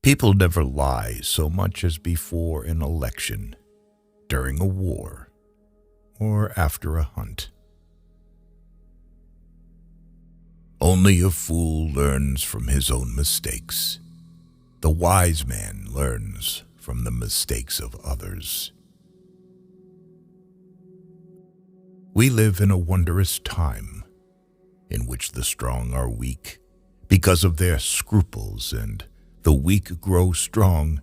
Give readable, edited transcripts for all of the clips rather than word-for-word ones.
People never lie so much as before an election, during a war, or after a hunt. Only a fool learns from his own mistakes. The wise man learns from the mistakes of others. We live in a wondrous time in which the strong are weak because of their scruples, and the weak grow strong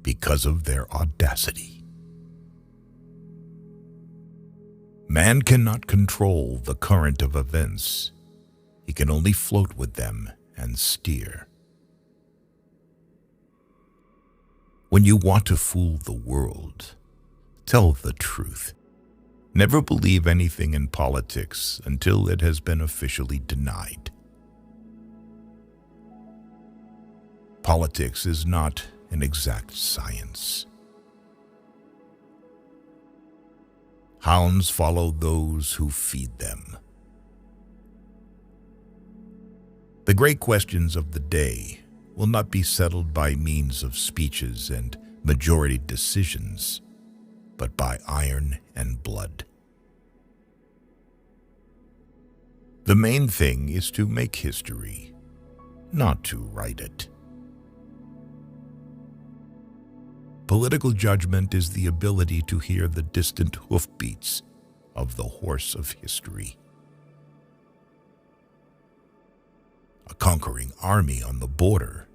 because of their audacity. Man cannot control the current of events. He can only float with them and steer. When you want to fool the world, tell the truth. Never believe anything in politics until it has been officially denied. Politics is not an exact science. Hounds follow those who feed them. The great questions of the day will not be settled by means of speeches and majority decisions, but by iron and blood. The main thing is to make history, not to write it. Political judgment is the ability to hear the distant hoofbeats of the horse of history. A conquering army on the border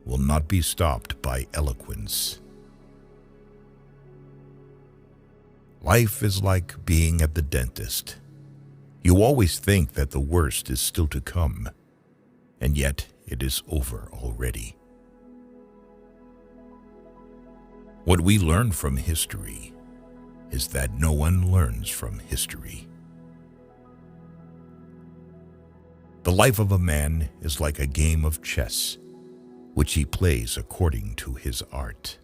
will not be stopped by eloquence. Life is like being at the dentist. You always think that the worst is still to come, and yet it is over already. What we learn from history is that no one learns from history. The life of a man is like a game of chess, which he plays according to his art.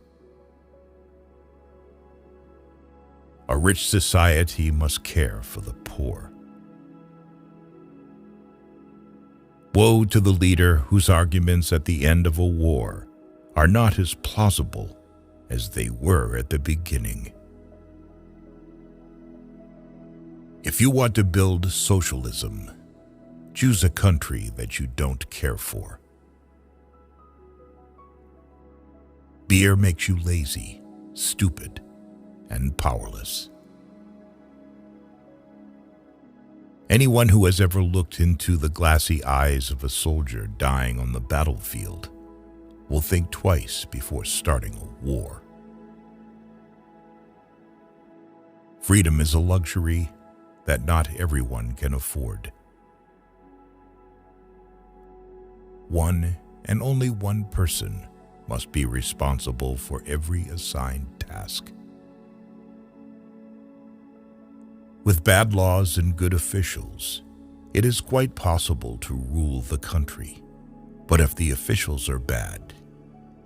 A rich society must care for the poor. Woe to the leader whose arguments at the end of a war are not as plausible as they were at the beginning. If you want to build socialism, choose a country that you don't care for. Beer makes you lazy, stupid, and powerless. Anyone who has ever looked into the glassy eyes of a soldier dying on the battlefield will think twice before starting a war. Freedom is a luxury that not everyone can afford. One and only one person must be responsible for every assigned task. With bad laws and good officials, it is quite possible to rule the country. But if the officials are bad,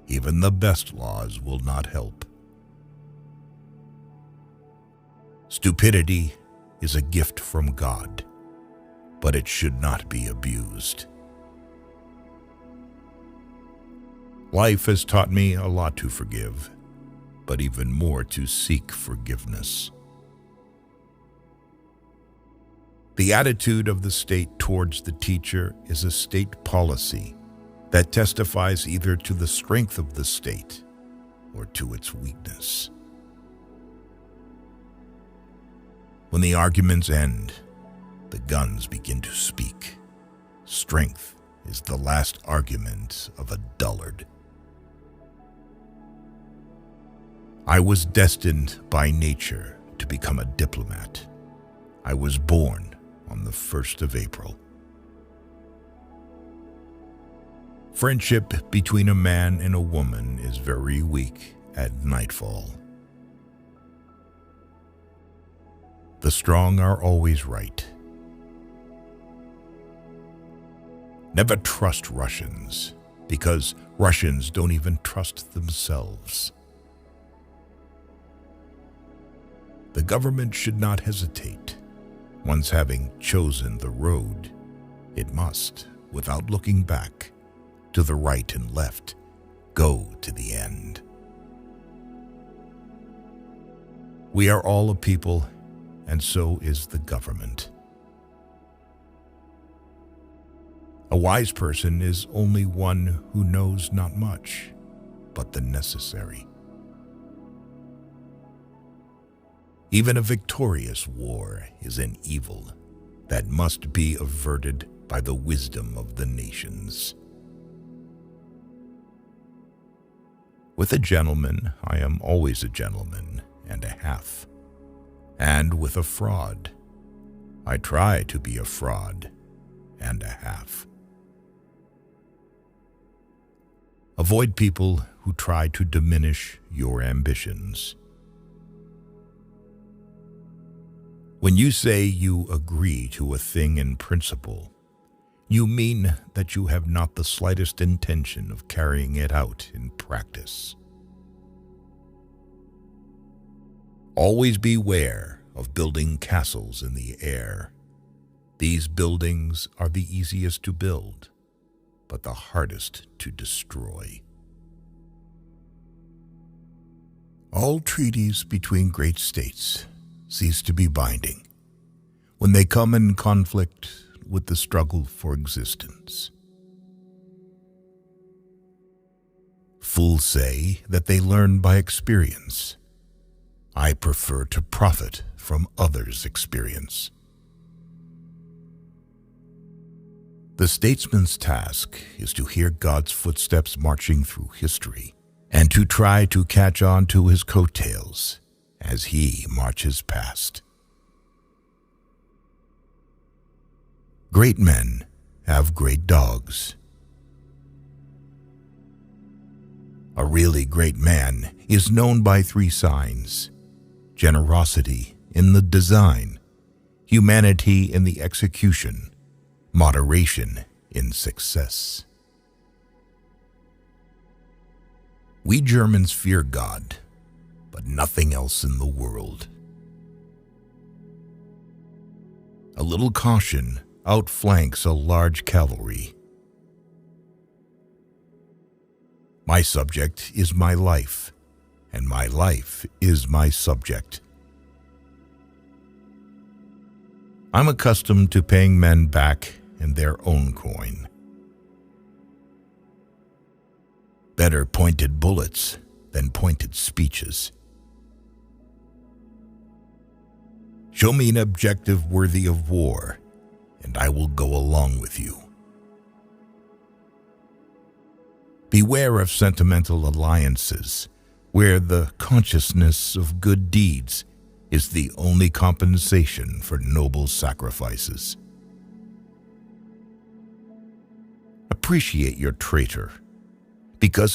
even the best laws will not help. Stupidity is a gift from God, but it should not be abused. Life has taught me a lot to forgive, but even more to seek forgiveness. The attitude of the state towards the teacher is a state policy that testifies either to the strength of the state or to its weakness. When the arguments end, the guns begin to speak. Strength is the last argument of a dullard. I was destined by nature to become a diplomat. I was born on the 1st of April. Friendship between a man and a woman is very weak at nightfall. The strong are always right. Never trust Russians, because Russians don't even trust themselves. The government should not hesitate. Once having chosen the road, it must, without looking back, to the right and left, go to the end. We are all a people, and so is the government. A wise person is only one who knows not much, but the necessary. Even a victorious war is an evil that must be averted by the wisdom of the nations. With a gentleman, I am always a gentleman and a half. And with a fraud, I try to be a fraud and a half. Avoid people who try to diminish your ambitions. When you say you agree to a thing in principle, you mean that you have not the slightest intention of carrying it out in practice. Always beware of building castles in the air. These buildings are the easiest to build, but the hardest to destroy. All treaties between great states cease to be binding when they come in conflict with the struggle for existence. Fools say that they learn by experience. I prefer to profit from others' experience. The statesman's task is to hear God's footsteps marching through history and to try to catch on to his coattails as he marches past. Great men have great dogs. A really great man is known by 3 signs: generosity in the design, humanity in the execution, moderation in success. We Germans fear God, but nothing else in the world. A little caution outflanks a large cavalry. My subject is my life, and my life is my subject. I'm accustomed to paying men back in their own coin. Better pointed bullets than pointed speeches. Show me an objective worthy of war, and I will go along with you. Beware of sentimental alliances, where the consciousness of good deeds is the only compensation for noble sacrifices. Appreciate your traitor, because a